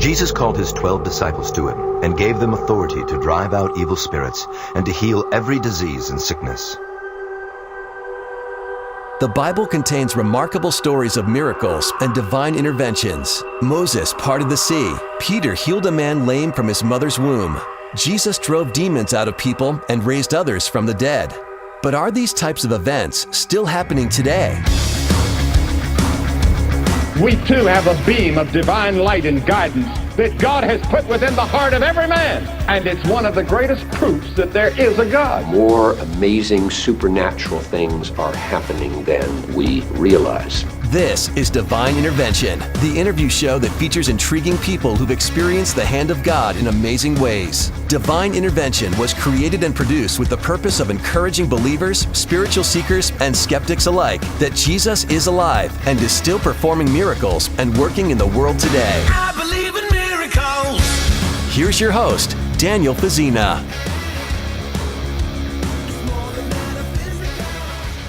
Jesus called his 12 disciples to him and gave them authority to drive out evil spirits and to heal every disease and sickness. The Bible contains remarkable stories of miracles and divine interventions. Moses parted the sea. Peter healed a man lame from his mother's womb. Jesus drove demons out of people and raised others from the dead. But are these types of events still happening today? We too have a beam of divine light and guidance that God has put within the heart of every man. And it's one of the greatest proofs that there is a God. More amazing supernatural things are happening than we realize. This is Divine Intervention, the interview show that features intriguing people who've experienced the hand of God in amazing ways. Divine Intervention was created and produced with the purpose of encouraging believers, spiritual seekers, and skeptics alike that Jesus is alive and is still performing miracles and working in the world today. I believe in miracles. Here's your host, Daniel Fazina.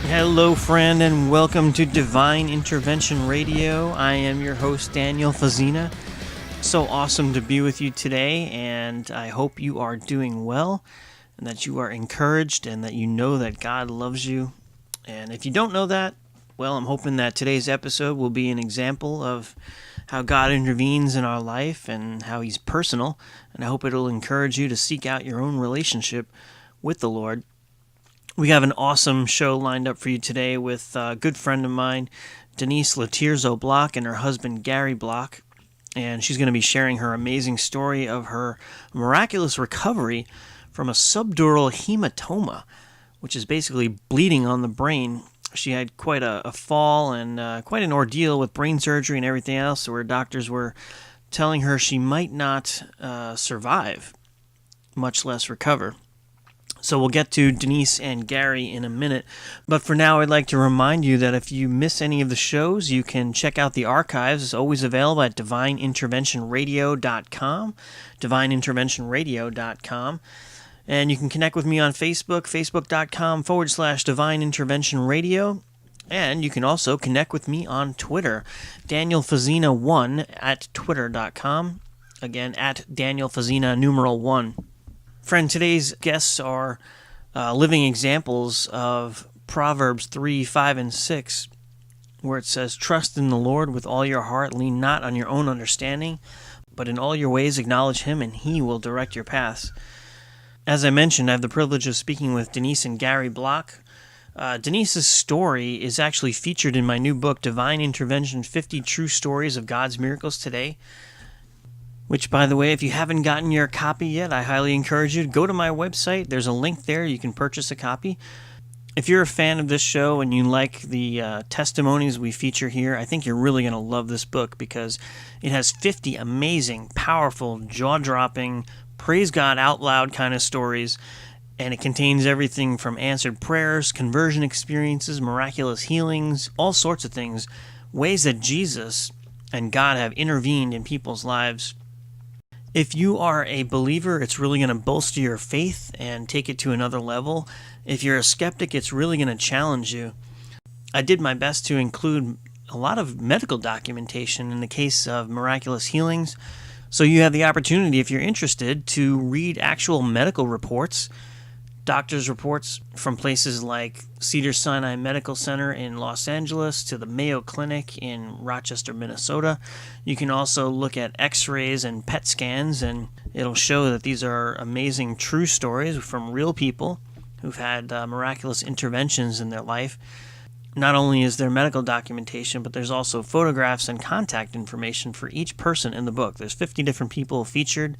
Hello, friend, and welcome to Divine Intervention Radio. I am your host, Daniel Fazina. So awesome to be with you today, and I hope you are doing well, and that you are encouraged, and that you know that God loves you. And if you don't know that, well, I'm hoping that today's episode will be an example of how God intervenes in our life and how He's personal, and I hope it'll encourage you to seek out your own relationship with the Lord. We have an awesome show lined up for you today with a good friend of mine, Denise Lotierzo-Block, and her husband, Gary Block. And she's going to be sharing her amazing story of her miraculous recovery from a subdural hematoma, which is basically bleeding on the brain. She had quite a fall and quite an ordeal with brain surgery and everything else, where doctors were telling her she might not survive, much less recover. So we'll get to Denise and Gary in a minute. But for now, I'd like to remind you that if you miss any of the shows, you can check out the archives. It's always available at divineinterventionradio.com, divineinterventionradio.com. And you can connect with me on Facebook, facebook.com/divineinterventionradio. And you can also connect with me on Twitter, DanielFazina1 at twitter.com. Again, at DanielFazina, numeral 1. Friend, today's guests are living examples of Proverbs 3, 5, and 6, where it says, "Trust in the Lord with all your heart, lean not on your own understanding, but in all your ways acknowledge Him, and He will direct your paths." As I mentioned, I have the privilege of speaking with Denise and Gary Block. Denise's story is actually featured in my new book, Divine Intervention, 50 True Stories of God's Miracles Today, which, by the way, if you haven't gotten your copy yet, I highly encourage you to go to my website. There's a link there. You can purchase a copy. If you're a fan of this show and you like the testimonies we feature here, I think you're really going to love this book because it has 50 amazing, powerful, jaw-dropping, praise God out loud kind of stories, and it contains everything from answered prayers, conversion experiences, miraculous healings, all sorts of things, ways that Jesus and God have intervened in people's lives. If you are a believer, it's really going to bolster your faith and take it to another level. If you're a skeptic, it's really going to challenge you. I did my best to include a lot of medical documentation in the case of miraculous healings, so you have the opportunity, if you're interested, to read actual medical reports, doctors' reports from places like Cedars-Sinai Medical Center in Los Angeles to the Mayo Clinic in Rochester, Minnesota. You can also look at x-rays and PET scans, and it'll show that these are amazing true stories from real people who've had miraculous interventions in their life. Not only is there medical documentation, but there's also photographs and contact information for each person in the book. There's 50 different people featured,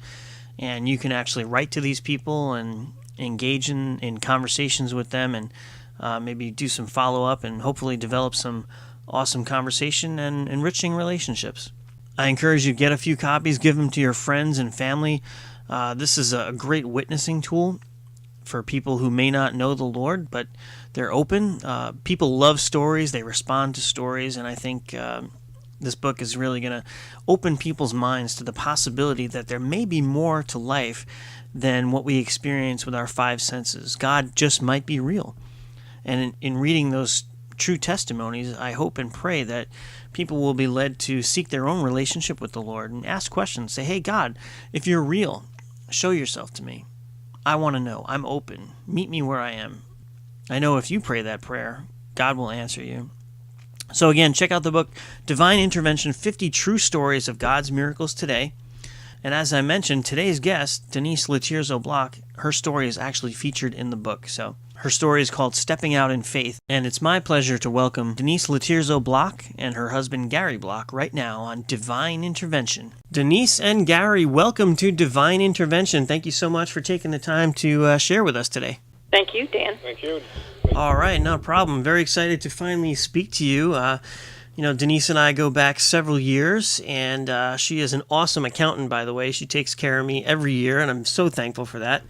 and you can actually write to these people and engage in conversations with them, and maybe do some follow-up and hopefully develop some awesome conversation and enriching relationships. I encourage you to get a few copies, give them to your friends and family. This is a great witnessing tool for people who may not know the Lord, but they're open. People love stories, they respond to stories, and I think this book is really going to open people's minds to the possibility that there may be more to life than what we experience with our five senses. God just might be real. And in reading those true testimonies, I hope and pray that people will be led to seek their own relationship with the Lord and ask questions. Say, hey, God, if you're real, show yourself to me. I want to know. I'm open. Meet me where I am. I know if you pray that prayer, God will answer you. So again, check out the book, Divine Intervention, 50 True Stories of God's Miracles Today. And as I mentioned, today's guest, Denise Lotierzo-Block, her story is actually featured in the book. So her story is called Stepping Out in Faith. And it's my pleasure to welcome Denise Lotierzo-Block and her husband Gary Block right now on Divine Intervention. Denise and Gary, welcome to Divine Intervention. Thank you so much for taking the time to share with us today. Thank you, Dan. Thank you. All right, no problem. Very excited to finally speak to you. Denise and I go back several years, and she is an awesome accountant, by the way. She takes care of me every year, and I'm so thankful for that.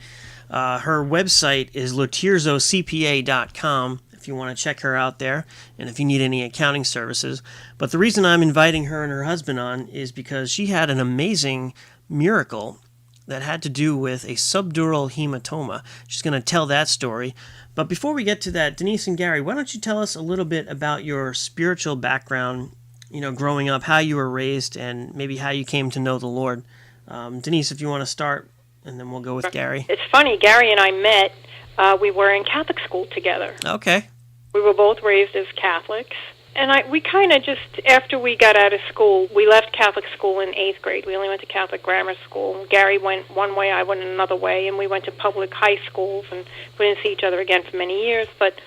Her website is lotierzocpa.com if you want to check her out there, and if you need any accounting services. But the reason I'm inviting her and her husband on is because she had an amazing miracle that had to do with a subdural hematoma. She's going to tell that story. But before we get to that, Denise and Gary, why don't you tell us a little bit about your spiritual background, growing up, how you were raised, and maybe how you came to know the Lord. Denise, if you want to start, and then we'll go with Gary. It's funny, Gary and I met, we were in Catholic school together. Okay. We were both raised as Catholics. And we kind of just, after we got out of school, we left Catholic school in 8th grade. We only went to Catholic grammar school. Gary went one way, I went another way, and we went to public high schools, and we didn't see each other again for many years. But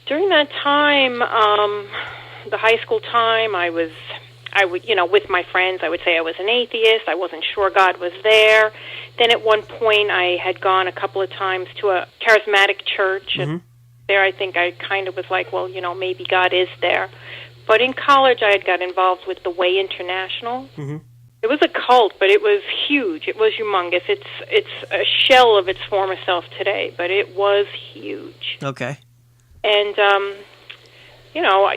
during that time, the high school time, I would, with my friends, I would say I was an atheist. I wasn't sure God was there. Then at one point, I had gone a couple of times to a charismatic church, and there I think I kind of was like, well, maybe God is there. But in college I had got involved with the Way International. It was a cult, but it was huge. It was humongous. It's a shell of its former self today, but it was huge. Okay. And,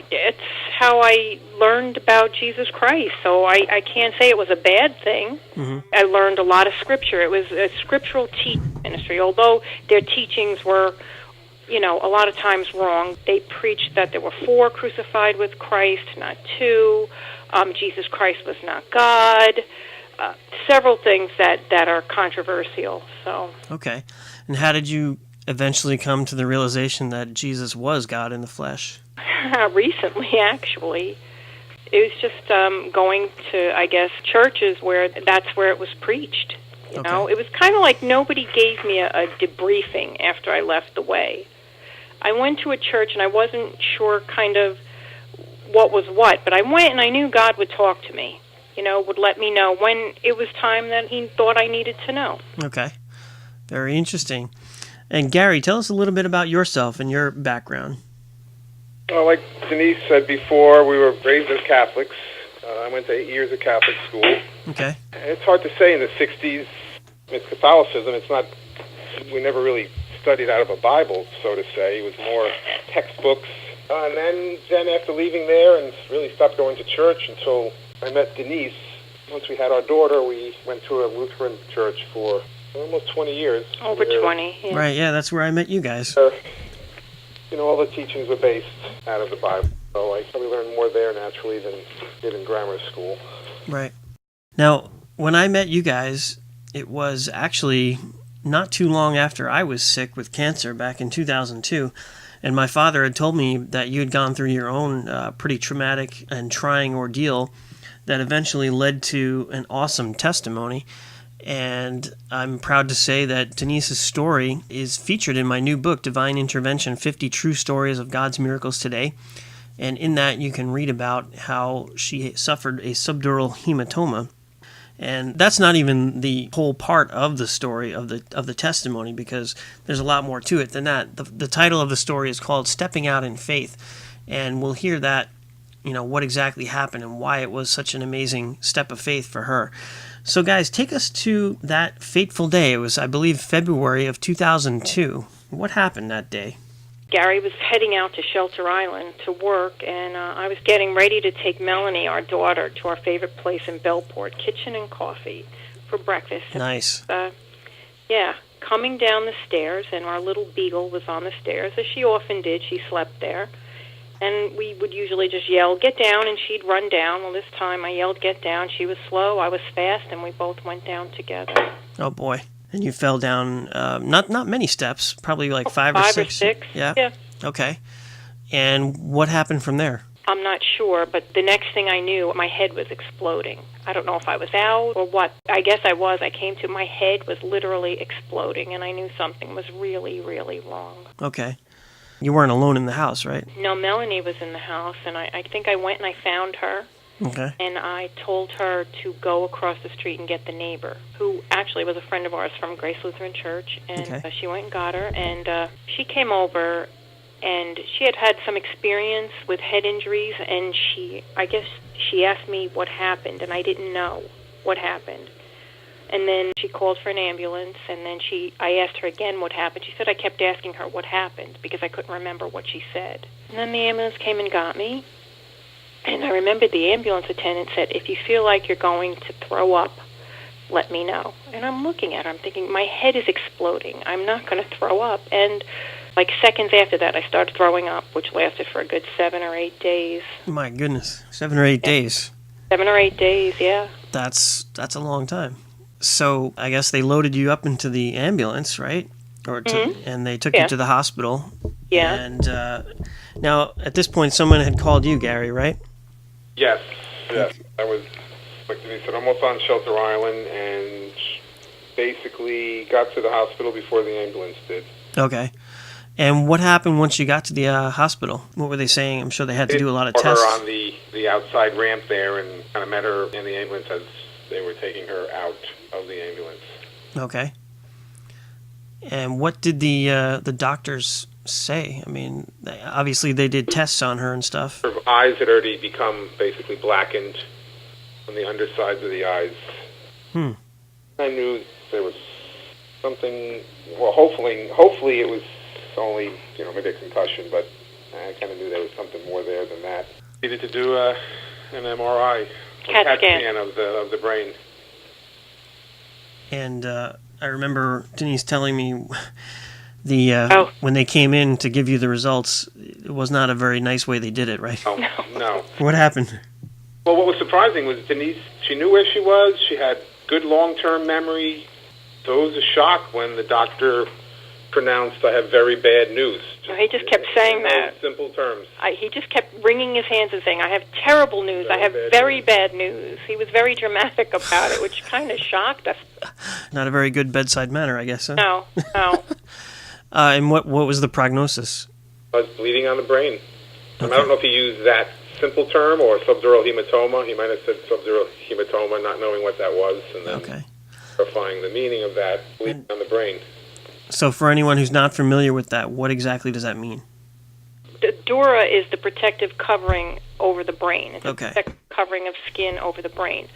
it's how I learned about Jesus Christ. So I can't say it was a bad thing. I learned a lot of Scripture. It was a scriptural teaching ministry, although their teachings were a lot of times wrong. They preached that there were 4 crucified with Christ, not 2. Jesus Christ was not God. Several things that are controversial. So. Okay. And how did you eventually come to the realization that Jesus was God in the flesh? Recently, actually. It was just going to, I guess, churches where that's where it was preached. You know, it was kind of like nobody gave me a debriefing after I left the Way. I went to a church, and I wasn't sure kind of what was what, but I went, and I knew God would talk to me, would let me know when it was time that he thought I needed to know. Okay. Very interesting. And Gary, tell us a little bit about yourself and your background. Well, like Denise said before, we were raised as Catholics. I went to 8 years of Catholic school. Okay. It's hard to say in the 60s, with Catholicism, we never really studied out of a Bible, so to say. It was more textbooks. And then after leaving there and really stopped going to church until I met Denise, once we had our daughter, we went to a Lutheran church for almost 20 years. Over 20, yeah. Right, yeah, that's where I met you guys. All the teachings were based out of the Bible, so I probably learned more there naturally than did in grammar school. Right. Now, when I met you guys, it was actually not too long after I was sick with cancer back in 2002, and my father had told me that you had gone through your own pretty traumatic and trying ordeal that eventually led to an awesome testimony. And I'm proud to say that Denise's story is featured in my new book, Divine Intervention, 50 True Stories of God's Miracles Today. And in that, you can read about how she suffered a subdural hematoma. And that's not even the whole part of the story of the testimony, because there's a lot more to it than that. The title of the story is called Stepping Out in Faith, and we'll hear that, what exactly happened and why it was such an amazing step of faith for her. So guys, take us to that fateful day. It was, I believe, February of 2002. What happened that day? Gary was heading out to Shelter Island to work, and I was getting ready to take Melanie, our daughter, to our favorite place in Bellport, Kitchen and Coffee, for breakfast. Nice. Coming down the stairs, and our little beagle was on the stairs, as she often did. She slept there. And we would usually just yell, "Get down," and she'd run down. Well, this time I yelled, "Get down." She was slow, I was fast, and we both went down together. Oh, boy. And you fell down, not many steps, probably like five or six. 5 or 6. Yeah? Okay. And what happened from there? I'm not sure, but the next thing I knew, my head was exploding. I don't know if I was out or what. I guess I was. I came to, my head was literally exploding, and I knew something was really, really wrong. Okay. You weren't alone in the house, right? No, Melanie was in the house, and I think I went and I found her. Okay. And I told her to go across the street and get the neighbor, who actually was a friend of ours from Grace Lutheran Church. And she went and got her, and she came over, and she had had some experience with head injuries, and I guess she asked me what happened, and I didn't know what happened. And then she called for an ambulance, and then I asked her again what happened. She said I kept asking her what happened because I couldn't remember what she said. And then the ambulance came and got me, and I remembered the ambulance attendant said, "If you feel like you're going to throw up, let me know." And I'm looking at her, I'm thinking, my head is exploding. I'm not going to throw up. And like seconds after that, I started throwing up, which lasted for a good 7 or 8 days. My goodness, 7 or 8 days. 7 or 8 days, yeah. That's a long time. So I guess they loaded you up into the ambulance, right? And they took you to the hospital. Yeah. And now, at this point, someone had called you, Gary, right? Yes. I was, like Denise said, almost on Shelter Island, and basically got to the hospital before the ambulance did. Okay. And what happened once you got to the hospital? What were they saying? I'm sure they had to do a lot of tests. Her on the outside ramp there, and kind of met her in the ambulance as they were taking her out of the ambulance. Okay. And what did the doctors say? I mean, obviously they did tests on her and stuff. Her eyes had already become basically blackened on the undersides of the eyes. I knew there was something. Well, hopefully it was only maybe a concussion, but I kind of knew there was something more there than that. Needed to do an MRI, CAT scan of the brain. And I remember Denise telling me when they came in to give you the results, it was not a very nice way they did it, right? No. What happened? Well, what was surprising was Denise, she knew where she was. She had good long-term memory. So it was a shock when the doctor pronounced, "I have very bad news." He just kept saying that. In simple terms. He just kept wringing his hands and saying, "I have terrible news. I have very bad news." He was very dramatic about it, which kind of shocked us. Not a very good bedside manner, I guess, huh? No. And what was the prognosis? I was bleeding on the brain. I don't know if he used that simple term or subdural hematoma. He might have said subdural hematoma, not knowing what that was, and then clarifying the meaning of that, bleeding on the brain. So for anyone who's not familiar with that, what exactly does that mean? The dura is the protective covering over the brain. It's a Okay. protective covering of skin over the brain.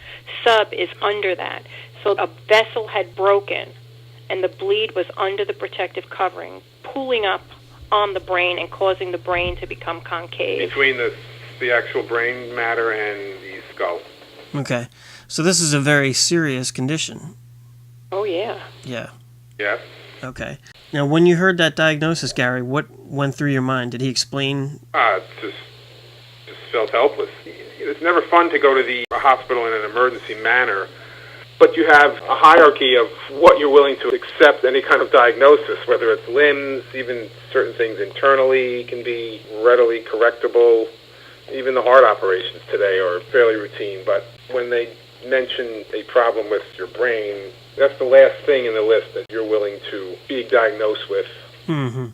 Sub is under that. So a vessel had broken, and the bleed was under the protective covering, pulling up on the brain and causing the brain to become concave. Between the actual brain matter and the skull. Okay. So this is a very serious condition. Oh, yeah. Yeah. Yes. Okay. Now, when you heard that diagnosis, Gary, what went through your mind? Did he explain? Just felt helpless. It's never fun to go to the hospital in an emergency manner, but you have a hierarchy of what you're willing to accept any kind of diagnosis, whether it's limbs, even certain things internally can be readily correctable. Even the heart operations today are fairly routine, but when they mention a problem with your brain, that's the last thing in the list that you're willing to be diagnosed with. Mm-hmm.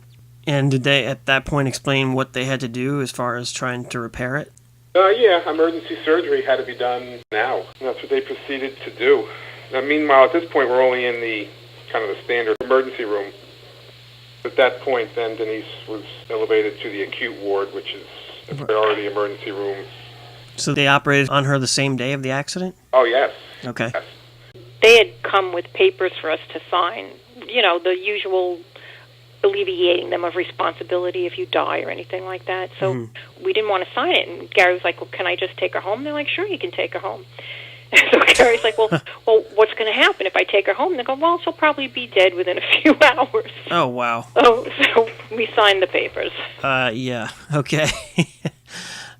And did they, at that point, explain what they had to do as far as trying to repair it? Yeah, emergency surgery had to be done now. And that's what they proceeded to do. Now, meanwhile, at this point, we're only in the kind of the standard emergency room. At that point, then, Denise was elevated to the acute ward, which is a priority emergency room. So they operated on her the same day of the accident? Oh, yes. Okay. Yes. They had come with papers for us to sign, the usual alleviating them of responsibility if you die or anything like that. So we didn't want to sign it. And Gary was like, "Well, can I just take her home?" And they're like, "Sure, you can take her home." So Gary's like, well, what's going to happen if I take her home? They go, well, she'll probably be dead within a few hours. Oh, wow. So we signed the papers. Yeah. Okay.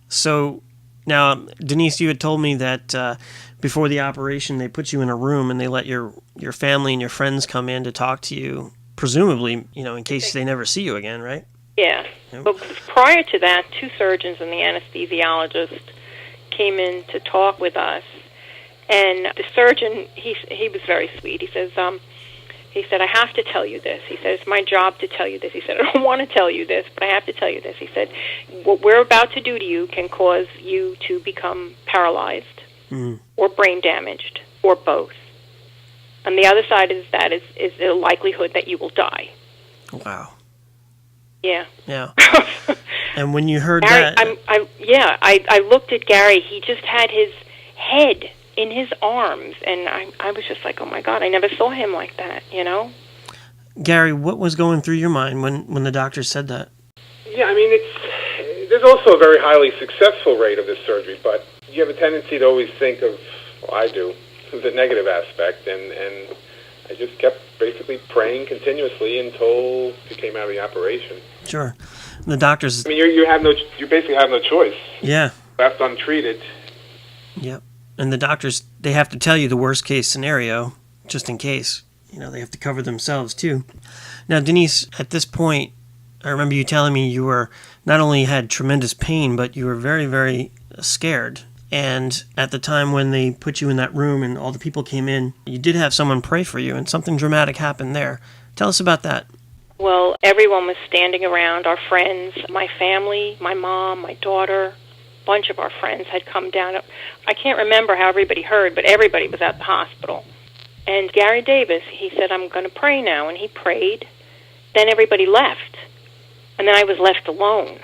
So now, Denise, you had told me that before the operation, they put you in a room and they let your family and your friends come in to talk to you, presumably, in case they never see you again, right? Yeah. But prior to that, 2 surgeons and the anesthesiologist came in to talk with us. And the surgeon, he was very sweet. He says, I have to tell you this. He said, it's my job to tell you this. He said, I don't want to tell you this, but I have to tell you this. He said, what we're about to do to you can cause you to become paralyzed or brain damaged or both. And the other side is the likelihood that you will die. Wow. Yeah. Yeah. And when you heard Gary, that... I looked at Gary. He just had his head in his arms, and I was just like, oh my God, I never saw him like that, Gary, what was going through your mind when the doctor said that? Yeah, I mean, there's also a very highly successful rate of this surgery, but you have a tendency to always think of, well, I do, the negative aspect, and I just kept basically praying continuously until he came out of the operation. Sure. The doctors... I mean, you basically have no choice. Yeah. Left untreated. Yep. And the doctors, they have to tell you the worst case scenario, just in case. They have to cover themselves, too. Now, Denise, at this point, I remember you telling me you were not only had tremendous pain, but you were very, very scared. And at the time when they put you in that room and all the people came in, you did have someone pray for you, and something dramatic happened there. Tell us about that. Well, everyone was standing around, our friends, my family, my mom, my daughter. Bunch of our friends had come down. I can't remember how everybody heard, but everybody was at the hospital. And Gary Davis, he said, I'm going to pray now, and he prayed. Then everybody left, and then I was left alone.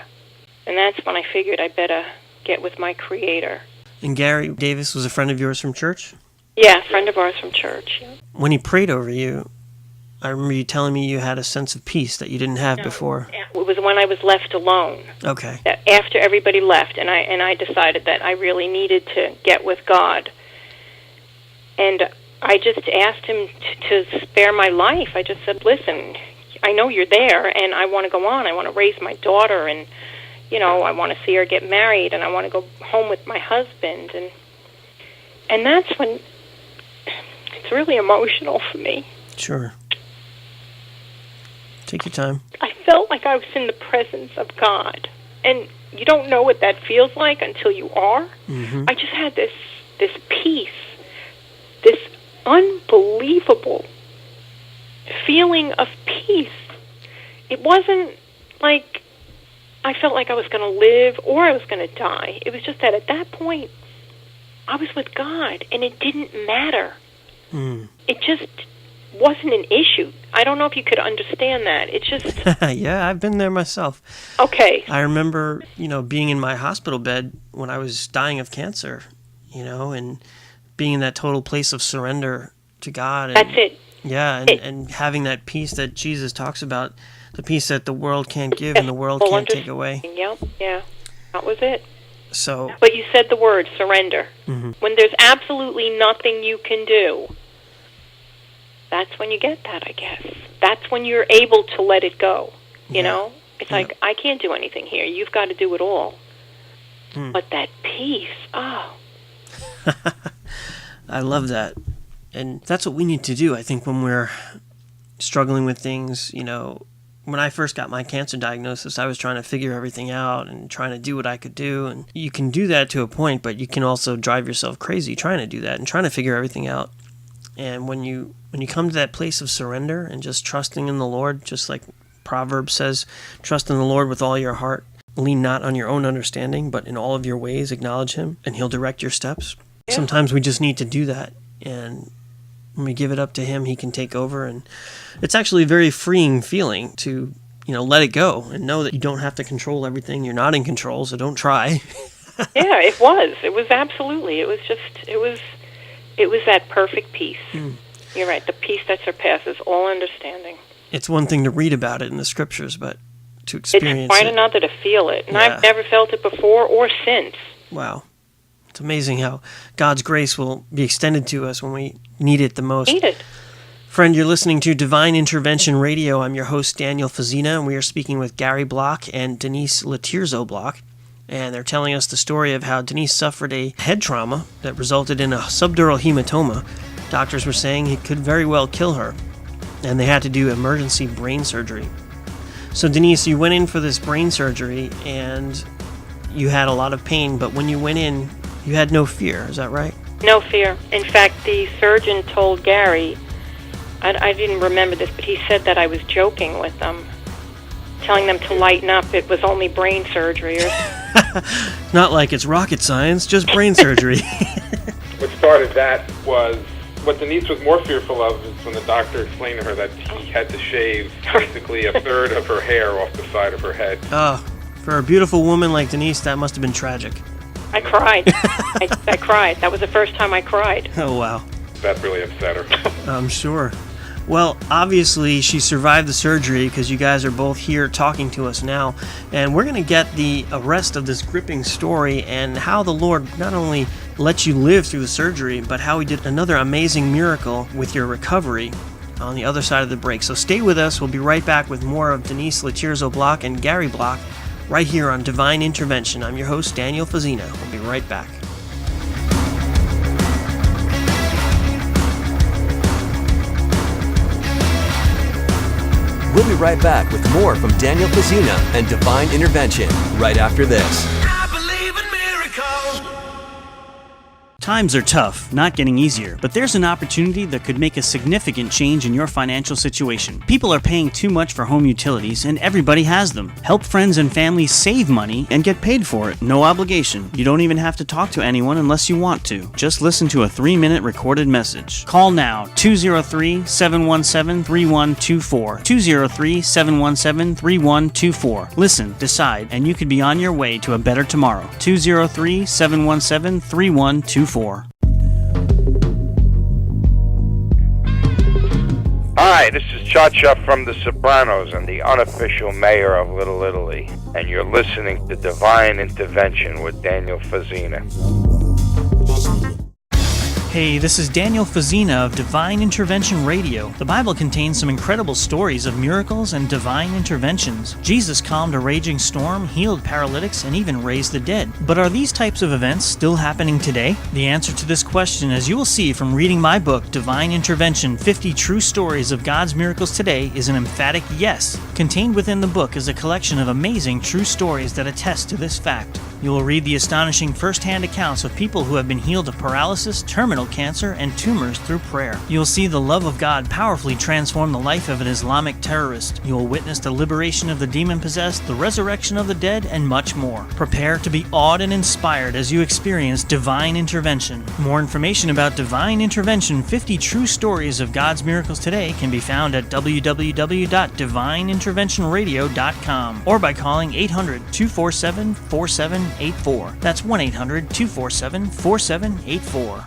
And that's when I figured I better get with my Creator. And Gary Davis was a friend of yours from church? Yeah, a friend of ours from church. When he prayed over you, I remember you telling me you had a sense of peace that you didn't have before. It was when I was left alone. Okay. After everybody left, and I decided that I really needed to get with God. And I just asked him to spare my life. I just said, listen, I know you're there, and I want to go on. I want to raise my daughter, and, I want to see her get married, and I want to go home with my husband. And that's when it's really emotional for me. Sure. Take your time. I felt like I was in the presence of God. And you don't know what that feels like until you are. Mm-hmm. I just had this peace, this unbelievable feeling of peace. It wasn't like I felt like I was going to live or I was going to die. It was just that at that point, I was with God, and it didn't matter. It just wasn't an issue. I don't know if you could understand that. It's just... Yeah, I've been there myself. Okay. I remember, being in my hospital bed when I was dying of cancer, and being in that total place of surrender to God. And, that's it. Yeah, and having that peace that Jesus talks about, the peace that the world can't give and the world can't take away. Yep, yeah. That was it. So... But you said the word, surrender. Mm-hmm. When there's absolutely nothing you can do, that's when you get that, I guess. That's when you're able to let it go, you know? It's like, I can't do anything here. You've got to do it all. But that peace, oh. I love that. And that's what we need to do, I think, when we're struggling with things. When I first got my cancer diagnosis, I was trying to figure everything out and trying to do what I could do. And you can do that to a point, but you can also drive yourself crazy trying to do that and trying to figure everything out. And when you come to that place of surrender and just trusting in the Lord, just like Proverbs says, trust in the Lord with all your heart, lean not on your own understanding, but in all of your ways acknowledge Him, and He'll direct your steps. Yeah. Sometimes we just need to do that, and when we give it up to Him, He can take over, and it's actually a very freeing feeling to, let it go and know that you don't have to control everything. You're not in control, so don't try. Yeah, it was. It was absolutely. It was that perfect peace. You're right, the peace that surpasses all understanding. It's one thing to read about it in the scriptures, but to experience it's quite another to feel it. And I've never felt it before or since. Wow. It's amazing how God's grace will be extended to us when we need it the most. Need it. Friend, you're listening to Divine Intervention Radio. I'm your host, Daniel Fazina, and we are speaking with Gary Block and Denise Lotierzo-Block. And they're telling us the story of how Denise suffered a head trauma that resulted in a subdural hematoma. Doctors were saying it could very well kill her, and they had to do emergency brain surgery. So Denise, you went in for this brain surgery, and you had a lot of pain, but when you went in, you had no fear. Is that right? No fear. In fact, the surgeon told Gary, I didn't remember this, but he said that I was joking with them, telling them to lighten up. It was only brain surgery. Not like it's rocket science, just brain surgery. What started that was, what Denise was more fearful of is when the doctor explained to her that he had to shave basically a third of her hair off the side of her head. Oh, for a beautiful woman like Denise, that must have been tragic. I cried. I cried. That was the first time I cried. Oh, wow. That really upset her. I'm sure. Well, obviously, she survived the surgery because you guys are both here talking to us now. And we're going to get the rest of this gripping story and how the Lord not only let you live through the surgery, but how He did another amazing miracle with your recovery on the other side of the break. So stay with us. We'll be right back with more of Denise Lotierzo-Block and Gary Block right here on Divine Intervention. I'm your host, Daniel Fazina. We'll be right back. We'll be right back with more from Daniel Fazina and Divine Intervention right after this. I believe in miracles. Times are tough, not getting easier, but there's an opportunity that could make a significant change in your financial situation. People are paying too much for home utilities, and everybody has them. Help friends and family save money and get paid for it. No obligation. You don't even have to talk to anyone unless you want to. Just listen to a 3-minute recorded message. Call now, 203-717-3124. 203-717-3124. Listen, decide, and you could be on your way to a better tomorrow. 203-717-3124. Hi, this is Cha-Cha from The Sopranos and the unofficial mayor of Little Italy, and you're listening to Divine Intervention with Daniel Fazina. Hey, this is Daniel Fazina of Divine Intervention Radio. The Bible contains some incredible stories of miracles and divine interventions. Jesus calmed a raging storm, healed paralytics, and even raised the dead. But are these types of events still happening today? The answer to this question, as you will see from reading my book, Divine Intervention, 50 True Stories of God's Miracles Today, is an emphatic yes. Contained within the book is a collection of amazing true stories that attest to this fact. You will read the astonishing first-hand accounts of people who have been healed of paralysis, terminal cancer, and tumors through prayer. You will see the love of God powerfully transform the life of an Islamic terrorist. You will witness the liberation of the demon-possessed, the resurrection of the dead, and much more. Prepare to be awed and inspired as you experience divine intervention. More information about Divine Intervention, 50 True Stories of God's Miracles Today can be found at www.divineinterventionradio.com or by calling 800-247-4784. That's 1-800-247-4784.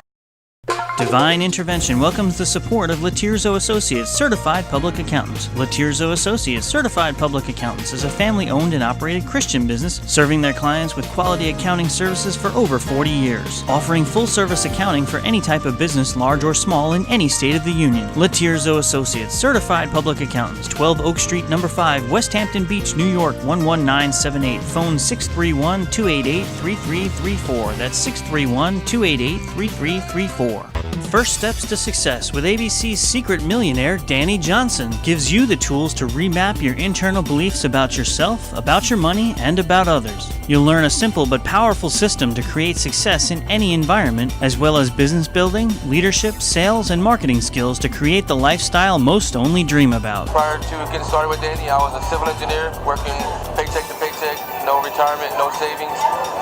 Divine Intervention welcomes the support of Lotierzo Associates, Certified Public Accountants. Lotierzo Associates, Certified Public Accountants is a family-owned and operated Christian business serving their clients with quality accounting services for over 40 years, offering full-service accounting for any type of business, large or small, in any state of the union. Lotierzo Associates, Certified Public Accountants, 12 Oak Street, No. 5, West Hampton Beach, New York, 11978. Phone 631-288-3334. That's 631-288-3334. First Steps to Success with ABC's secret millionaire, Danny Johnson, gives you the tools to remap your internal beliefs about yourself, about your money, and about others. You'll learn a simple but powerful system to create success in any environment, as well as business building, leadership, sales, and marketing skills to create the lifestyle most only dream about. Prior to getting started with Danny, I was a civil engineer, working paycheck to paycheck, no retirement, no savings.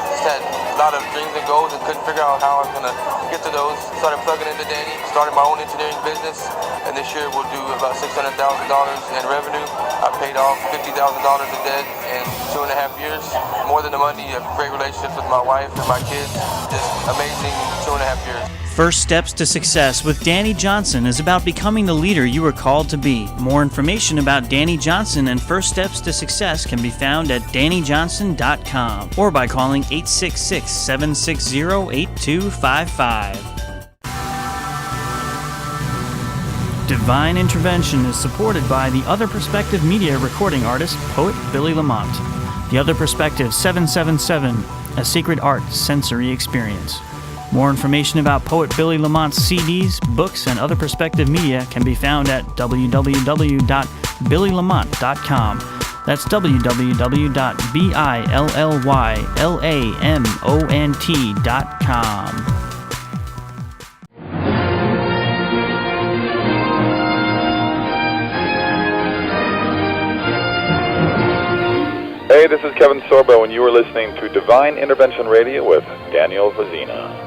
Just had a lot of dreams and goals and couldn't figure out how I was going to get to those. Started plugging into Danny, started my own engineering business, and this year we'll do about $600,000 in revenue. I paid off $50,000 of debt in 2.5 years. More than the money, I have great relationships with my wife and my kids. Just amazing 2.5 years. First Steps to Success with Danny Johnson is about becoming the leader you were called to be. More information about Danny Johnson and First Steps to Success can be found at DannyJohnson.com or by calling 866 866-760-8255. Divine Intervention is supported by the Other Perspective media recording artist, poet Billy Lamont. The Other Perspective 777, a sacred art sensory experience. More information about poet Billy Lamont's CDs, books, and Other Perspective media can be found at www.billylamont.com. That's www.billylamont.com. Hey, this is Kevin Sorbo, and you are listening to Divine Intervention Radio with Daniel Vazina.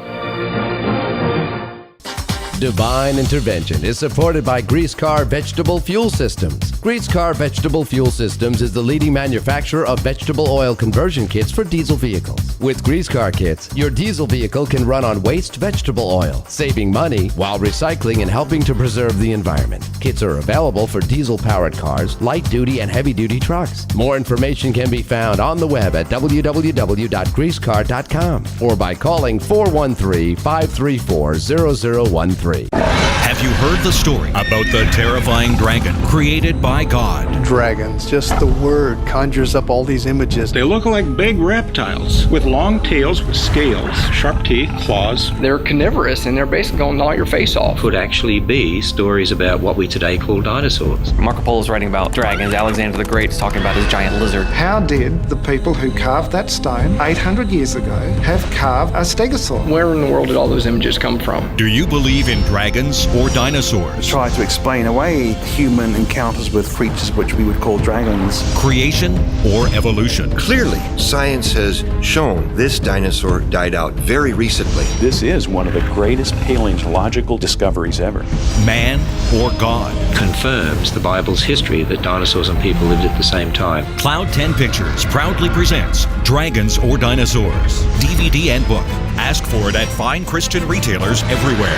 Divine Intervention is supported by Grease Car Vegetable Fuel Systems. Grease Car Vegetable Fuel Systems is the leading manufacturer of vegetable oil conversion kits for diesel vehicles. With Grease Car kits, your diesel vehicle can run on waste vegetable oil, saving money while recycling and helping to preserve the environment. Kits are available for diesel-powered cars, light-duty and heavy-duty trucks. More information can be found on the web at www.greasecar.com or by calling 413-534-0013. Have you heard the story about the terrifying dragon created by God? Dragons, just the word conjures up all these images. They look like big reptiles with long tails with scales, sharp teeth, claws. They're carnivorous and they're basically going to gnaw your face off. Could actually be stories about what we today call dinosaurs. Marco Polo's writing about dragons. Alexander the Great's talking about his giant lizard. How did the people who carved that stone 800 years ago have carved a stegosaur? Where in the world did all those images come from? Do you believe in dragons or dinosaurs? Try to explain away human encounters with creatures which we would call dragons. Creation or evolution? Clearly, science has shown this dinosaur died out very recently. This is one of the greatest paleontological discoveries ever. Man or God? Confirms the Bible's history that dinosaurs and people lived at the same time. Cloud 10 Pictures proudly presents Dragons or Dinosaurs, DVD and book. Ask for it at fine Christian retailers everywhere.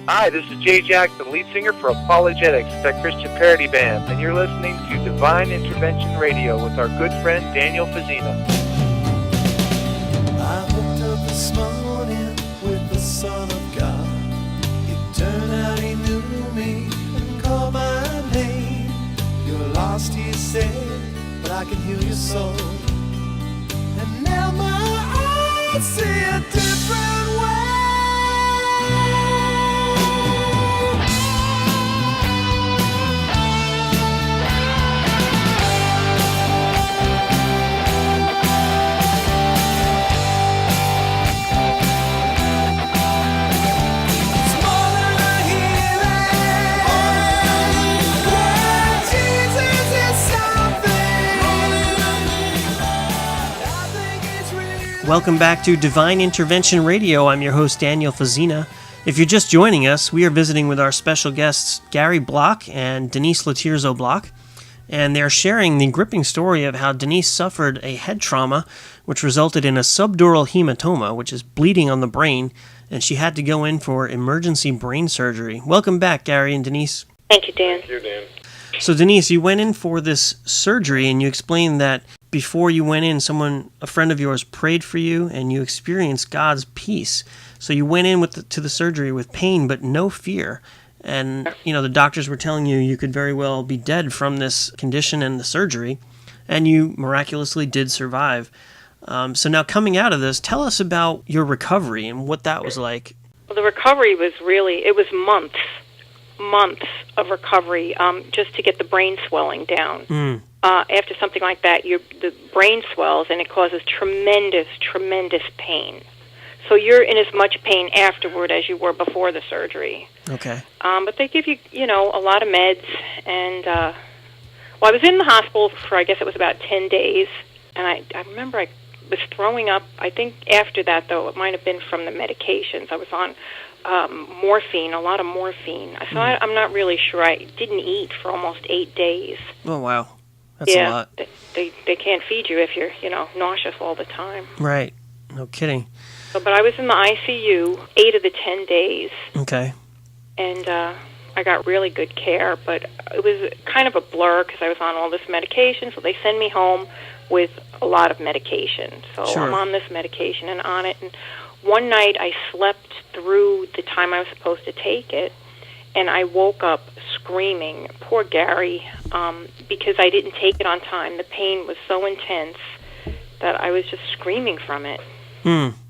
Hi, this is Jay Jack, the lead singer for Apologetics, that Christian parody band, and you're listening to Divine Intervention Radio with our good friend Daniel Fazina. I woke up this morning with the Son of God. It turned out he knew me and called my name. You're lost, he said, but I can heal your soul. And now my eyes see a different way. Welcome back to Divine Intervention Radio. I'm your host, Daniel Fazina. If you're just joining us, we are visiting with our special guests, Gary Block and Denise Lotierzo-Block, and they're sharing the gripping story of how Denise suffered a head trauma, which resulted in a subdural hematoma, which is bleeding on the brain, and she had to go in for emergency brain surgery. Welcome back, Gary and Denise. Thank you, Dan. Thank you, Dan. So, Denise, you went in for this surgery, and you explained that before you went in, a friend of yours prayed for you, and you experienced God's peace. So you went in to the surgery with pain, but no fear. And, the doctors were telling you you could very well be dead from this condition and the surgery, and you miraculously did survive. So now coming out of this, tell us about your recovery and what that was like. Well, the recovery was it was months of recovery just to get the brain swelling down. After something like that, the brain swells and it causes tremendous pain. So you're in as much pain afterward as you were before the surgery. Okay. But they give you, a lot of meds. And, I was in the hospital for, I guess it was about 10 days. And I remember I was throwing up. I think after that, though, it might have been from the medications. I was on morphine, a lot of morphine. So I'm not really sure. I didn't eat for almost 8 days. Oh, wow. That's a lot. They can't feed you if you're, nauseous all the time. Right. No kidding. But I was in the ICU 8 of the 10 days. Okay. And I got really good care, but it was kind of a blur because I was on all this medication, so they send me home with a lot of medication. So Sure. I'm on this medication and on it. And one night I slept through the time I was supposed to take it, and I woke up screaming, poor Gary, because I didn't take it on time. The pain was so intense that I was just screaming from it.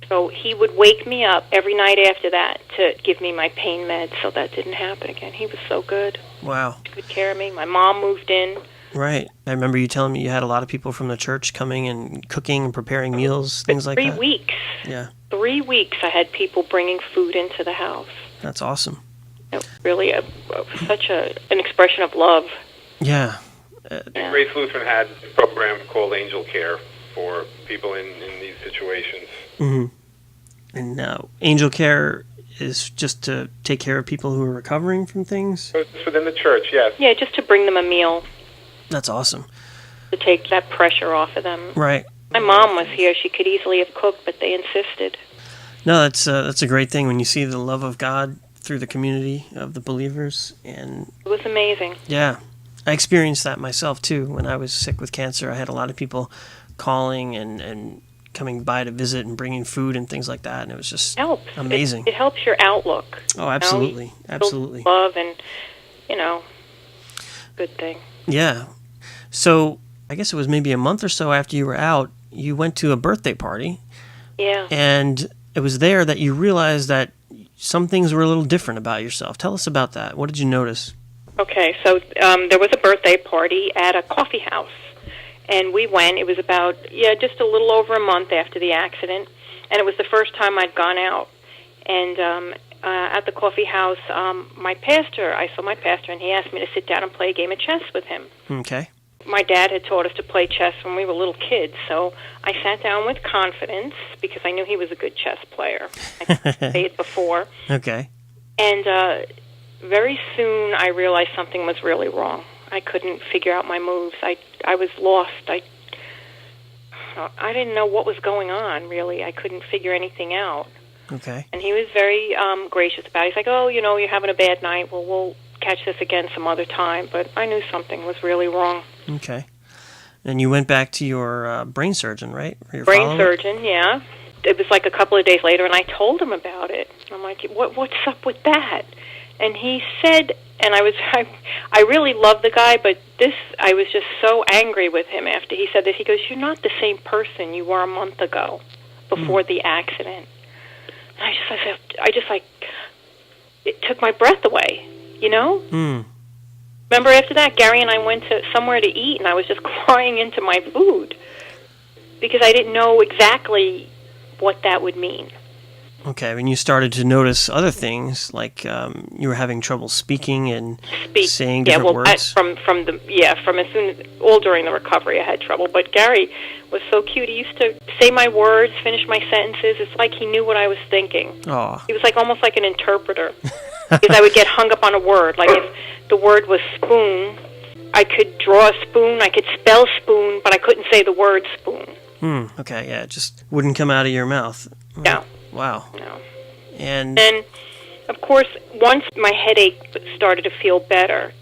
So he would wake me up every night after that to give me my pain meds, so that didn't happen again. He was so good. Wow. Took good care of me. My mom moved in. Right. I remember you telling me you had a lot of people from the church coming and cooking and preparing meals, things like that. 3 weeks. Yeah. 3 weeks I had people bringing food into the house. That's awesome. It was really such an expression of love. Yeah. Grace Lutheran had a program called Angel Care for people in these situations. Mm-hmm. And Angel Care is just to take care of people who are recovering from things? It's within the church, yes. Yeah, just to bring them a meal. That's awesome. To take that pressure off of them. Right. My mom was here. She could easily have cooked, but they insisted. No, that's a great thing when you see the love of God through the community of the believers. And it was amazing. Yeah. I experienced that myself, too. When I was sick with cancer, I had a lot of people calling and coming by to visit and bringing food and things like that, and it was just amazing. It helps your outlook. Oh, absolutely. Absolutely. Love and, good thing. Yeah. So I guess it was maybe a month or so after you were out, you went to a birthday party. Yeah. And it was there that you realized that some things were a little different about yourself. Tell us about that. What did you notice? Okay, so there was a birthday party at a coffee house. And we went. It was about, just a little over a month after the accident. And it was the first time I'd gone out. And at the coffee house, I saw my pastor, and he asked me to sit down and play a game of chess with him. Okay. My dad had taught us to play chess when we were little kids, so I sat down with confidence because I knew he was a good chess player. I played before. Okay. And very soon I realized something was really wrong. I couldn't figure out my moves. I was lost. I didn't know what was going on, really. I couldn't figure anything out. Okay. And he was very gracious about it. He's like, oh, you're having a bad night. Well, we'll catch this again some other time. But I knew something was really wrong. Okay. And you went back to your brain surgeon, right? Or your brain surgeon, yeah. It was like a couple of days later, and I told him about it. I'm like, what's up with that? And he said, and I really love the guy, but I was just so angry with him after he said this. He goes, you're not the same person you were a month ago before the accident. And it took my breath away, Remember after that, Gary and I went to somewhere to eat, and I was just crying into my food because I didn't know exactly what that would mean. Okay, when you started to notice other things, like you were having trouble speaking and saying different words. From as soon as all during the recovery, I had trouble. But Gary was so cute. He used to say my words, finish my sentences. It's like he knew what I was thinking. Oh. He was almost like an interpreter, because I would get hung up on a word. Like if the word was spoon, I could draw a spoon, I could spell spoon, but I couldn't say the word spoon. Okay, yeah, it just wouldn't come out of your mouth. No. Wow. No. And of course, once my headache started to feel better,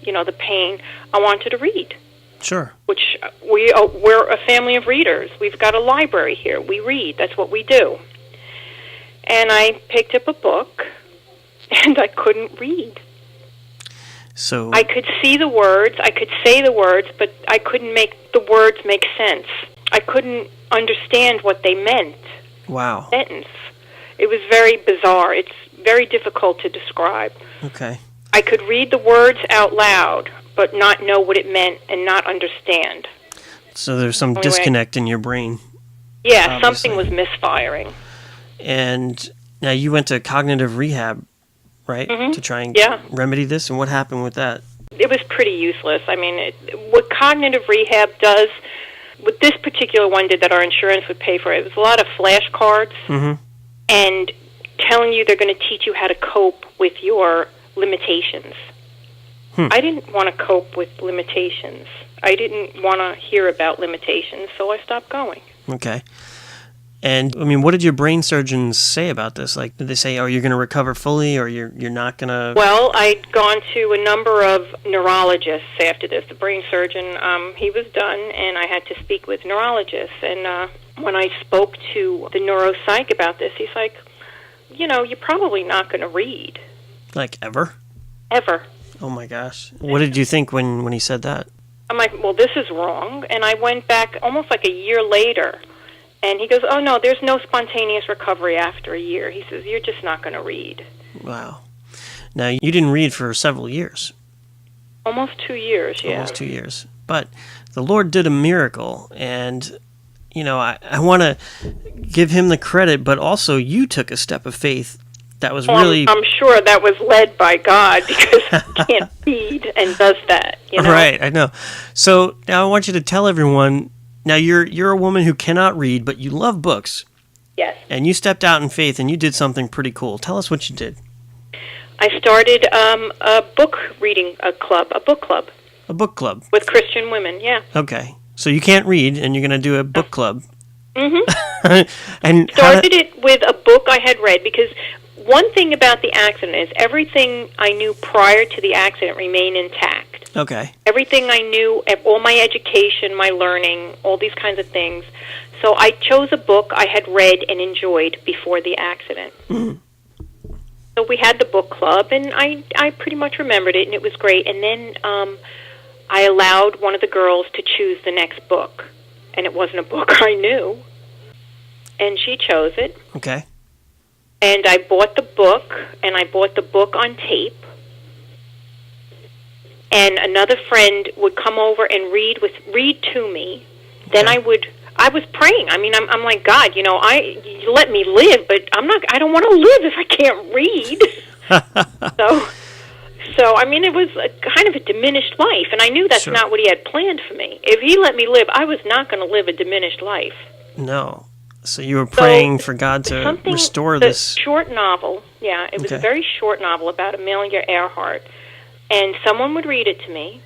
the pain, I wanted to read. Sure. Which we're a family of readers. We've got a library here. We read. That's what we do. And I picked up a book, and I couldn't read. So I could see the words, I could say the words, but I couldn't make the words make sense. I couldn't understand what they meant. Wow. Sentence. It was very bizarre. It's very difficult to describe. Okay. I could read the words out loud, but not know what it meant and not understand. So there's some disconnect in your brain. Yeah, obviously. Something was misfiring. And now you went to cognitive rehab, right? Mm-hmm. To try and remedy this, and what happened with that? It was pretty useless. I mean, what cognitive rehab does, what this particular one did that our insurance would pay for, it was a lot of flashcards and telling you they're going to teach you how to cope with your limitations. I didn't want to cope with limitations. I didn't want to hear about limitations, so I stopped going. Okay. And, I mean, what did your brain surgeons say about this? Like, did they say, oh, you're going to recover fully, or you're not going to... Well, I'd gone to a number of neurologists after this. The brain surgeon, he was done, and I had to speak with neurologists. And when I spoke to the neuropsych about this, he's like, you know, you're probably not going to read. Like, ever? Ever. Oh, my gosh. What did you think when he said that? I'm like, well, this is wrong. And I went back almost like a year later, and he goes, oh, no, there's no spontaneous recovery after a year. He says, you're just not going to read. Wow. Now, you didn't read for several years. Almost 2 years, yeah. Almost 2 years. But the Lord did a miracle, and, you know, I want to give him the credit, but also you took a step of faith that was really... I'm sure that was led by God, because he can't read and does that, you know? Right, I know. So now I want you to tell everyone, now you're a woman who cannot read, but you love books. Yes. And you stepped out in faith, and you did something pretty cool. Tell us what you did. I started a book club. A book club? With Christian women, yeah. Okay. So you can't read, and you're going to do a book club. Mm-hmm. And started it with a book I had read, because one thing about the accident is everything I knew prior to the accident remained intact. Okay. Everything I knew, all my education, my learning, all these kinds of things. So I chose a book I had read and enjoyed before the accident. Mm-hmm. So we had the book club, and I pretty much remembered it, and it was great. And then I allowed one of the girls to choose the next book, and it wasn't a book I knew. And she chose it. Okay. And I bought the book, and I bought the book on tape. And another friend would come over and read to me. Okay. Then I was praying. I mean, I'm like, God, you know, you let me live, but I don't want to live if I can't read. So I mean, it was kind of a diminished life, and I knew that's not what he had planned for me. If he let me live, I was not going to live a diminished life. No. So you were praying for God to restore this. Short novel, yeah. It was a very short novel about Amelia Earhart. And someone would read it to me,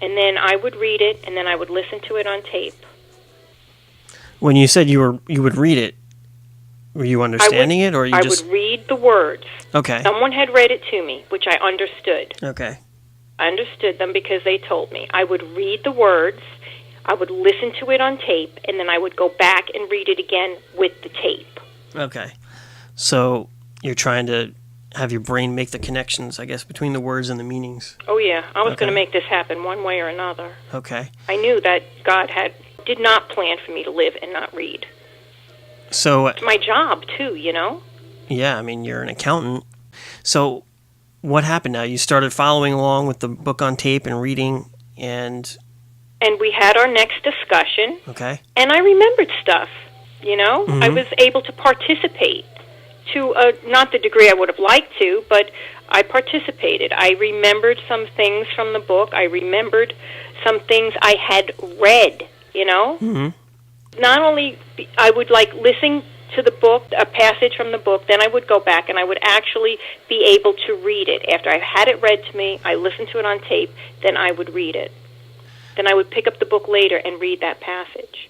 and then I would read it, and then I would listen to it on tape. When you said you would read it, were you understanding it, or you just... I would read the words. Okay. Someone had read it to me, which I understood. Okay. I understood them because they told me. I would read the words, I would listen to it on tape, and then I would go back and read it again with the tape. Okay. So you're trying to have your brain make the connections, I guess, between the words and the meanings. Oh, yeah. I was going to make this happen one way or another. Okay. I knew that God did not plan for me to live and not read. So it's my job, too, you know? Yeah, I mean, you're an accountant. So what happened now? You started following along with the book on tape and reading, and we had our next discussion. Okay. And I remembered stuff, you know? Mm-hmm. I was able to participate to not the degree I would have liked to, but I participated. I remembered some things from the book. I remembered some things I had read, you know? Mm-hmm. Not only I would listen to the book, a passage from the book, then I would go back and I would actually be able to read it. After I had it read to me, I listened to it on tape, then I would read it. Then I would pick up the book later and read that passage.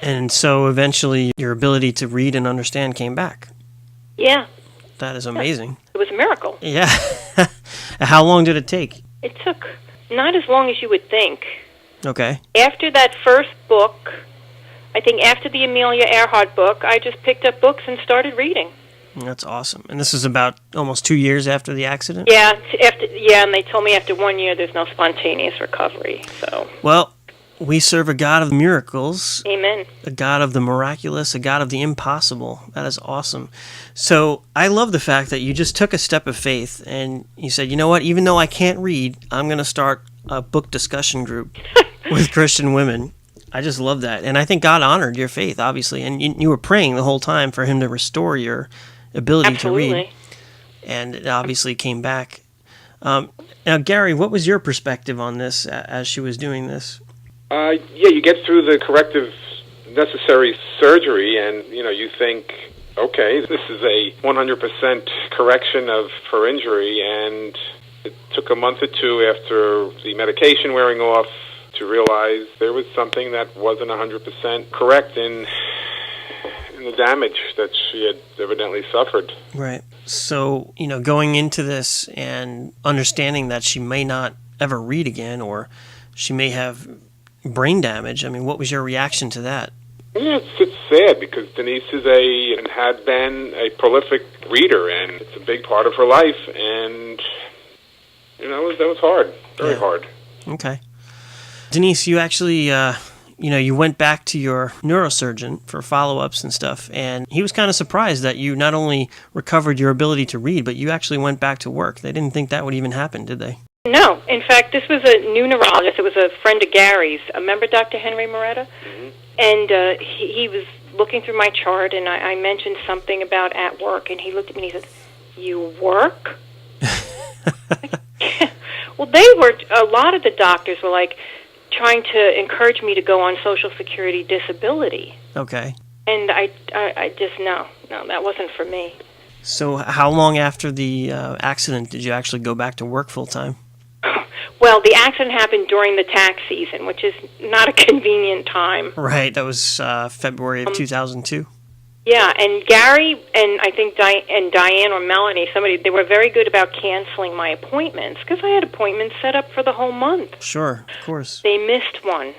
And so eventually your ability to read and understand came back. Yeah. That is amazing. It was a miracle. Yeah. How long did it take? It took not as long as you would think. Okay. After that first book, I think after the Amelia Earhart book, I just picked up books and started reading. That's awesome. And this is about almost 2 years after the accident? Yeah, and they told me after 1 year there's no spontaneous recovery. So. Well, we serve a God of miracles. Amen. A God of the miraculous, a God of the impossible. That is awesome. So I love the fact that you just took a step of faith and you said, you know what, even though I can't read, I'm going to start a book discussion group with Christian women. I just love that. And I think God honored your faith, obviously. And you were praying the whole time for him to restore your ability to read. And it obviously came back. Now, Gary, what was your perspective on this as she was doing this? Yeah, you get through the corrective necessary surgery, and you think, okay, this is a 100% correction of her injury, and it took a month or two after the medication wearing off to realize there was something that wasn't 100% correct in and the damage that she had evidently suffered. Right. So, going into this and understanding that she may not ever read again, or she may have brain damage, what was your reaction to that? Yeah, it's sad because Denise is and had been a prolific reader, and it's a big part of her life, and that was hard, very hard. Okay. Denise, you actually, you went back to your neurosurgeon for follow-ups and stuff, and he was kind of surprised that you not only recovered your ability to read, but you actually went back to work. They didn't think that would even happen, did they? No. In fact, this was a new neurologist. It was a friend of Gary's. Remember Dr. Henry Moretta? Mm-hmm. And he was looking through my chart, and I mentioned something about at work, and he looked at me and he said, "You work?" Well, a lot of the doctors were trying to encourage me to go on Social Security disability. Okay. And I just, no, that wasn't for me. So how long after the accident did you actually go back to work full-time? Well, the accident happened during the tax season, which is not a convenient time. Right, that was February of 2002. Yeah, and Gary and I think Diane or Melanie, they were very good about canceling my appointments because I had appointments set up for the whole month. Sure, of course. They missed one.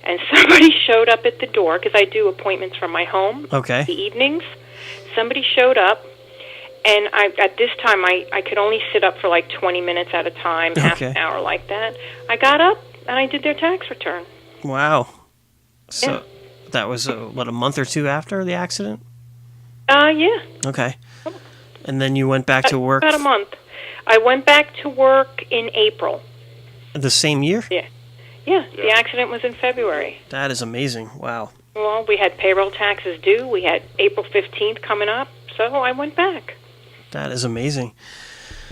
And somebody showed up at the door because I do appointments from my home. Okay. The evenings. Somebody showed up, and at this time I could only sit up for 20 minutes at a time, half an hour like that. I got up and I did their tax return. Wow. So that was a month or two after the accident? Yeah. Okay. And then you went back to work? About a month. I went back to work in April. The same year? Yeah. Yeah, the accident was in February. That is amazing. Wow. Well, we had payroll taxes due. We had April 15th coming up, so I went back. That is amazing.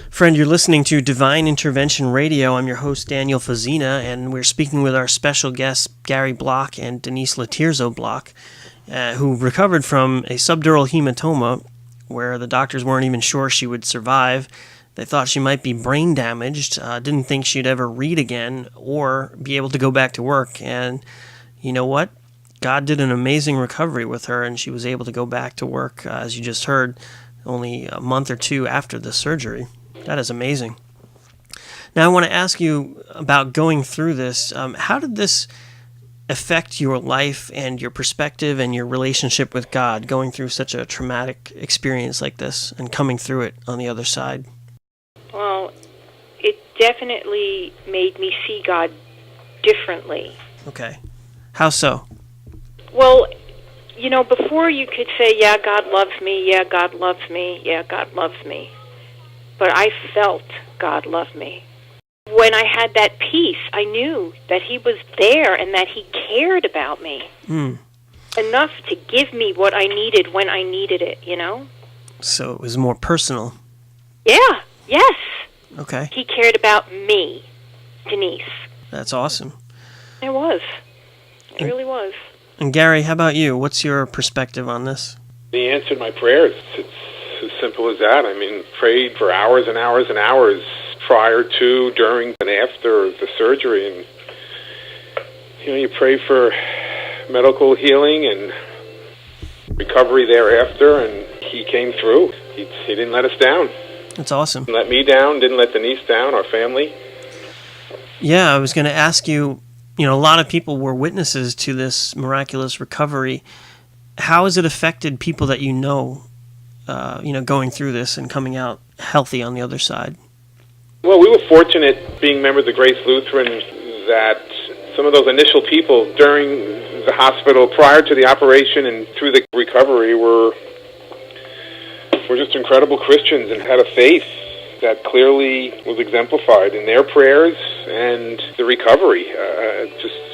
Friend, you're listening to Divine Intervention Radio. I'm your host, Daniel Fazina, and we're speaking with our special guests, Gary Block and Denise Lotierzo-Block, who recovered from a subdural hematoma where the doctors weren't even sure she would survive. They thought she might be brain damaged, didn't think she'd ever read again or be able to go back to work. And you know what? God did an amazing recovery with her, and she was able to go back to work, as you just heard, only a month or two after the surgery. That is amazing. Now, I want to ask you about going through this. How did this affect your life and your perspective and your relationship with God, going through such a traumatic experience like this and coming through it on the other side? Well, it definitely made me see God differently. Okay. How so? Well, before you could say, yeah, God loves me, yeah, God loves me, yeah, God loves me. But I felt God loved me. When I had that peace, I knew that He was there and that He cared about me. Enough to give me what I needed when I needed it, So it was more personal. Yeah, yes. Okay. He cared about me, Denise. That's awesome. It was. It really was. And Gary, how about you? What's your perspective on this? He answered my prayers. It's as simple as that. Prayed for hours and hours and hours prior to, during, and after the surgery. And, you pray for medical healing and recovery thereafter, and He came through. He didn't let us down. That's awesome. Didn't let me down, didn't let Denise down, our family. Yeah, I was going to ask you, a lot of people were witnesses to this miraculous recovery. How has it affected people that going through this and coming out healthy on the other side? Well, we were fortunate, being members of Grace Lutheran, that some of those initial people during the hospital prior to the operation and through the recovery were just incredible Christians and had a faith that clearly was exemplified in their prayers and the recovery.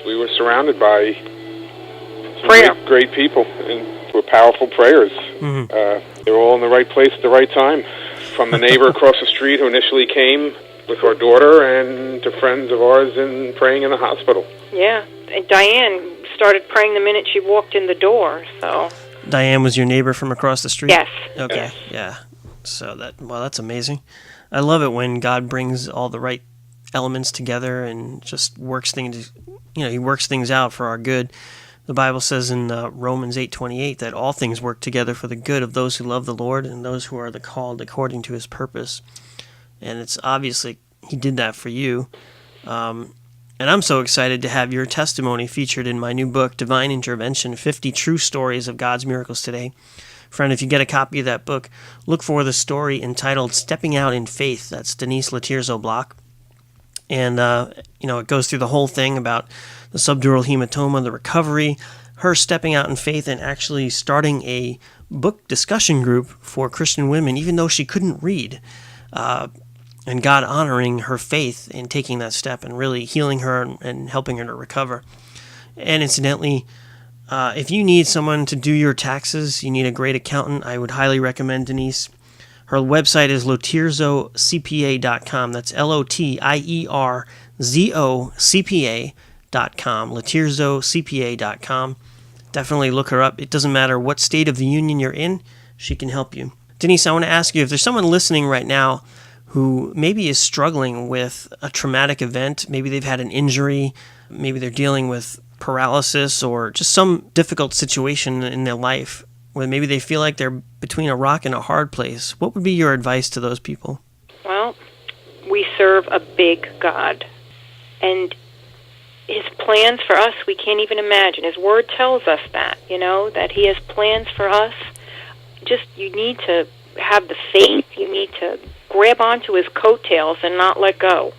We were surrounded by some great people and were powerful prayers. Mm-hmm. They were all in the right place at the right time. From the neighbor across the street who initially came with our daughter and to friends of ours praying in the hospital. Yeah, and Diane started praying the minute she walked in the door, so... Diane was your neighbor from across the street? Yes. Okay, yes. Yeah. So that's amazing. I love it when God brings all the right elements together and just works things, He works things out for our good. The Bible says in Romans 8:28 that all things work together for the good of those who love the Lord and those who are the called according to his purpose. And it's obviously he did that for you. And I'm so excited to have your testimony featured in my new book, Divine Intervention, 50 True Stories of God's Miracles Today. Friend, if you get a copy of that book, look for the story entitled Stepping Out in Faith. That's Denise Lotierzo-Block. And, it goes through the whole thing about the subdural hematoma, the recovery, her stepping out in faith and actually starting a book discussion group for Christian women, even though she couldn't read. And God honoring her faith in taking that step and really healing her and helping her to recover. And incidentally, if you need someone to do your taxes, you need a great accountant, I would highly recommend Denise. Her website is LotierzoCPA.com. That's LOTIERZOCPA.com. LotierzoCPA.com. Definitely look her up. It doesn't matter what state of the union you're in, she can help you. Denise, I want to ask you, if there's someone listening right now who maybe is struggling with a traumatic event, maybe they've had an injury, maybe they're dealing with paralysis or just some difficult situation in their life where maybe they feel like they're between a rock and a hard place, what would be your advice to those people? Well, we serve a big God, and his plans for us we can't even imagine. His word tells us that, that he has plans for us. Just, you need to have the faith. You need to grab onto his coattails and not let go.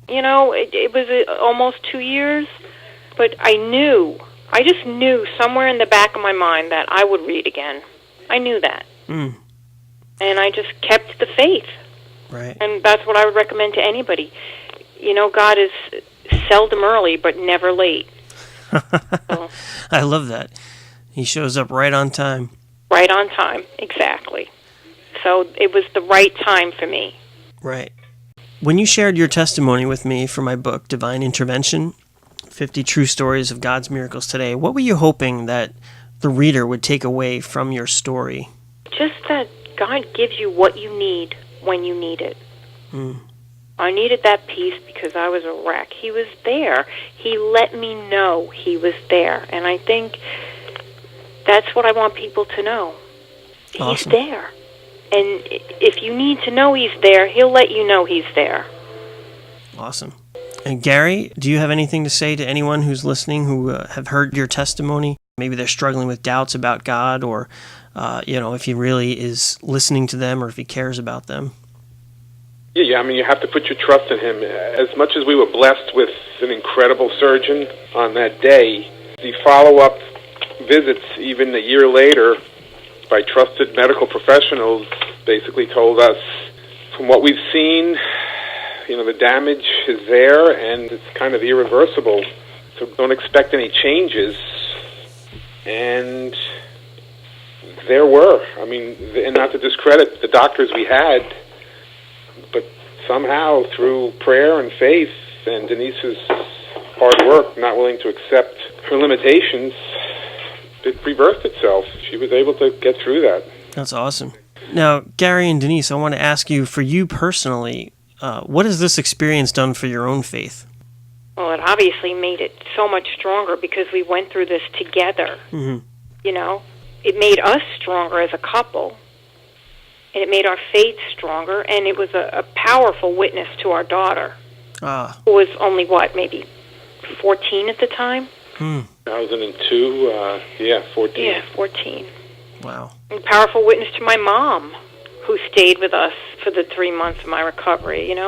It was almost 2 years, but I just knew somewhere in the back of my mind that I would read again. I knew that. And I just kept the faith. Right. And that's what I would recommend to anybody. God is seldom early, but never late. So, I love that. He shows up right on time. Right on time, exactly. So it was the right time for me. Right. When you shared your testimony with me for my book, Divine Intervention, 50 True Stories of God's Miracles Today, what were you hoping that the reader would take away from your story? Just that God gives you what you need when you need it. I needed that peace because I was a wreck. He was there. He let me know he was there. And I think that's what I want people to know. He's there. And if you need to know he's there, he'll let you know he's there. Awesome. And Gary, do you have anything to say to anyone who's listening who have heard your testimony? Maybe they're struggling with doubts about God, or if he really is listening to them, or if he cares about them. Yeah. You have to put your trust in him. As much as we were blessed with an incredible surgeon on that day, the follow-up visits, even a year later, by trusted medical professionals, basically told us, from what we've seen, the damage is there and it's kind of irreversible. So don't expect any changes. And there were. And not to discredit the doctors we had, but somehow through prayer and faith and Denise's hard work, not willing to accept her limitations, it reversed itself. She was able to get through that. That's awesome. Now, Gary and Denise, I want to ask you, for you personally, what has this experience done for your own faith? Well, it obviously made it so much stronger because we went through this together. Mm-hmm. It made us stronger as a couple. And it made our faith stronger, and it was a powerful witness to our daughter, who was only, maybe 14 at the time? 2002, 14. Yeah, 14. Wow. And powerful witness to my mom, who stayed with us for the 3 months of my recovery. It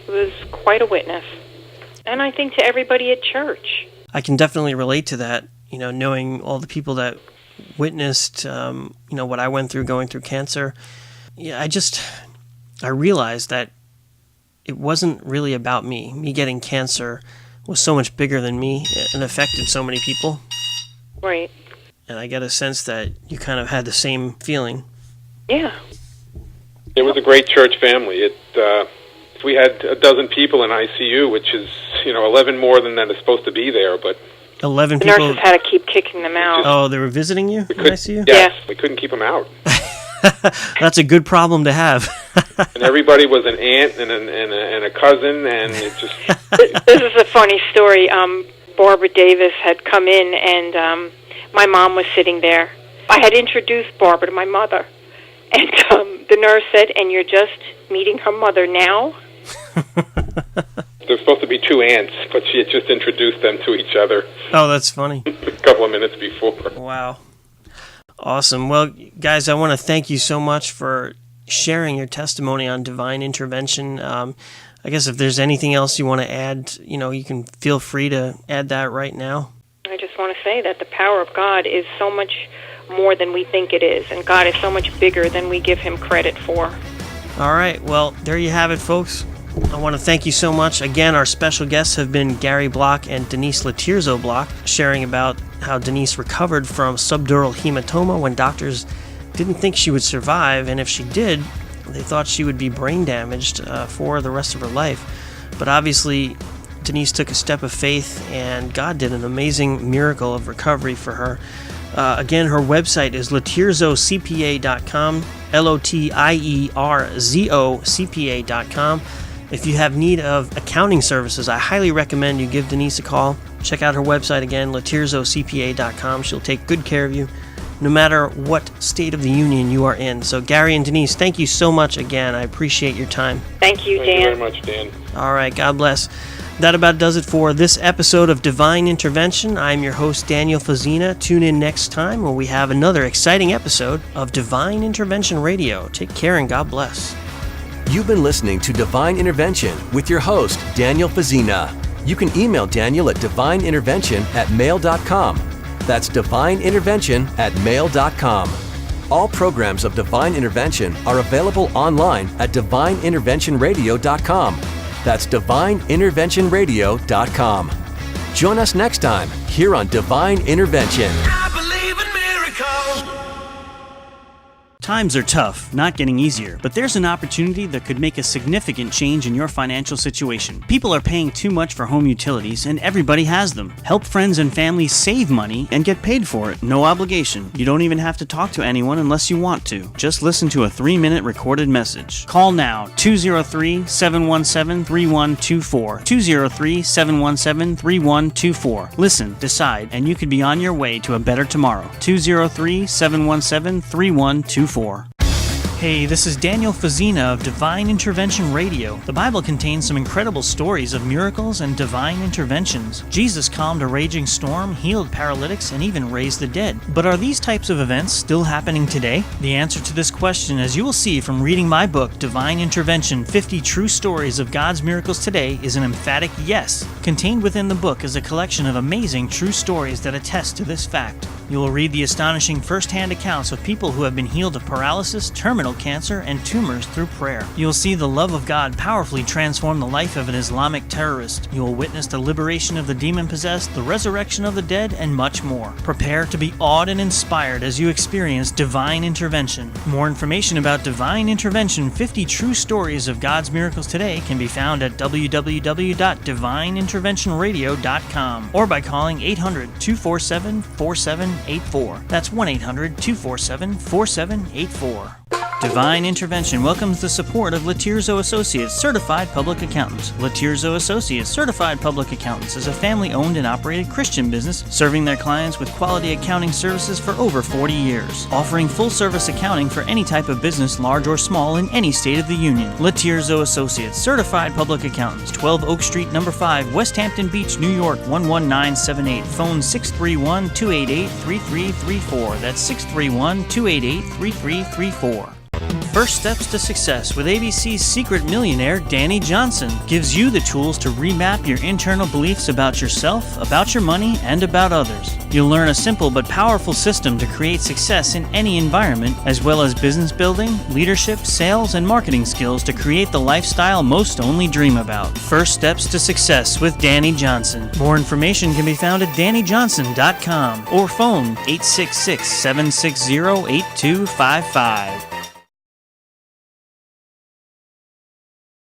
was quite a witness. And I think to everybody at church. I can definitely relate to that, knowing all the people that witnessed, what I went through going through cancer. Yeah, I realized that it wasn't really about me. Me getting cancer was so much bigger than me and affected so many people. Right. And I get a sense that you kind of had the same feeling. Yeah. It was a great church family. We had a dozen people in ICU, which is, 11 more than that is supposed to be there, but 11 the people. nurses had to keep kicking them out. They were visiting you in ICU? Yes, we couldn't keep them out. That's a good problem to have. And everybody was an aunt and a cousin, and it just... This is a funny story. Barbara Davis had come in, and my mom was sitting there. I had introduced Barbara to my mother, and the nurse said, "And you're just meeting her mother now?" There's supposed to be two aunts, but she had just introduced them to each other. Oh, that's funny. A couple of minutes before. Wow. Awesome. Well, guys, I want to thank you so much for sharing your testimony on divine intervention. I guess if there's anything else you want to add, you can feel free to add that right now. I just want to say that the power of God is so much more than we think it is, and God is so much bigger than we give him credit for. All right. Well, there you have it, folks. I want to thank you so much. Again, our special guests have been Gary Block and Denise Lotierzo-Block, sharing about how Denise recovered from subdural hematoma when doctors didn't think she would survive, and if she did, they thought she would be brain damaged for the rest of her life. But obviously, Denise took a step of faith, and God did an amazing miracle of recovery for her. Again, her website is LotierzoCPA.com, LOTIERZOCPA.com. If you have need of accounting services, I highly recommend you give Denise a call. Check out her website again, LotierzoCPA.com. She'll take good care of you, no matter what state of the union you are in. So, Gary and Denise, thank you so much again. I appreciate your time. Thank you, Dan. Thank you very much, Dan. All right, God bless. That about does it for this episode of Divine Intervention. I'm your host, Daniel Fazina. Tune in next time when we have another exciting episode of Divine Intervention Radio. Take care and God bless. You've been listening to Divine Intervention with your host, Daniel Fazina. You can email Daniel at divineintervention@mail.com. That's divineintervention@mail.com. All programs of Divine Intervention are available online at divineinterventionradio.com. That's divineinterventionradio.com. Join us next time here on Divine Intervention. Times are tough, not getting easier, but there's an opportunity that could make a significant change in your financial situation. People are paying too much for home utilities, and everybody has them. Help friends and family save money and get paid for it. No obligation. You don't even have to talk to anyone unless you want to. Just listen to a 3-minute recorded message. Call now, 203-717-3124. 203-717-3124. Listen, decide, and you could be on your way to a better tomorrow. 203-717-3124. Hey, this is Daniel Fazina of Divine Intervention Radio. The Bible contains some incredible stories of miracles and divine interventions. Jesus calmed a raging storm, healed paralytics, and even raised the dead. But are these types of events still happening today? The answer to this question, as you will see from reading my book, Divine Intervention, 50 True Stories of God's Miracles Today, is an emphatic yes. Contained within the book is a collection of amazing true stories that attest to this fact. You will read the astonishing first-hand accounts of people who have been healed of paralysis, terminal cancer, and tumors through prayer. You will see the love of God powerfully transform the life of an Islamic terrorist. You will witness the liberation of the demon-possessed, the resurrection of the dead, and much more. Prepare to be awed and inspired as you experience divine intervention. More information about Divine Intervention, 50 True Stories of God's Miracles Today can be found at www.divineinterventionradio.com or by calling 800-247-4784. That's 1-800-247-4784. Divine Intervention welcomes the support of Lotierzo Associates, Certified Public Accountants. Lotierzo Associates, Certified Public Accountants is a family-owned and operated Christian business serving their clients with quality accounting services for over 40 years, offering full-service accounting for any type of business, large or small, in any state of the union. Lotierzo Associates, Certified Public Accountants, 12 Oak Street, No. 5, West Hampton Beach, New York, 11978. Phone 631-288-3334. That's 631-288-3334. First Steps to Success with ABC's secret millionaire, Danny Johnson, gives you the tools to remap your internal beliefs about yourself, about your money, and about others. You'll learn a simple but powerful system to create success in any environment, as well as business building, leadership, sales, and marketing skills to create the lifestyle most only dream about. First Steps to Success with Danny Johnson. More information can be found at DannyJohnson.com or phone 866-760-8255.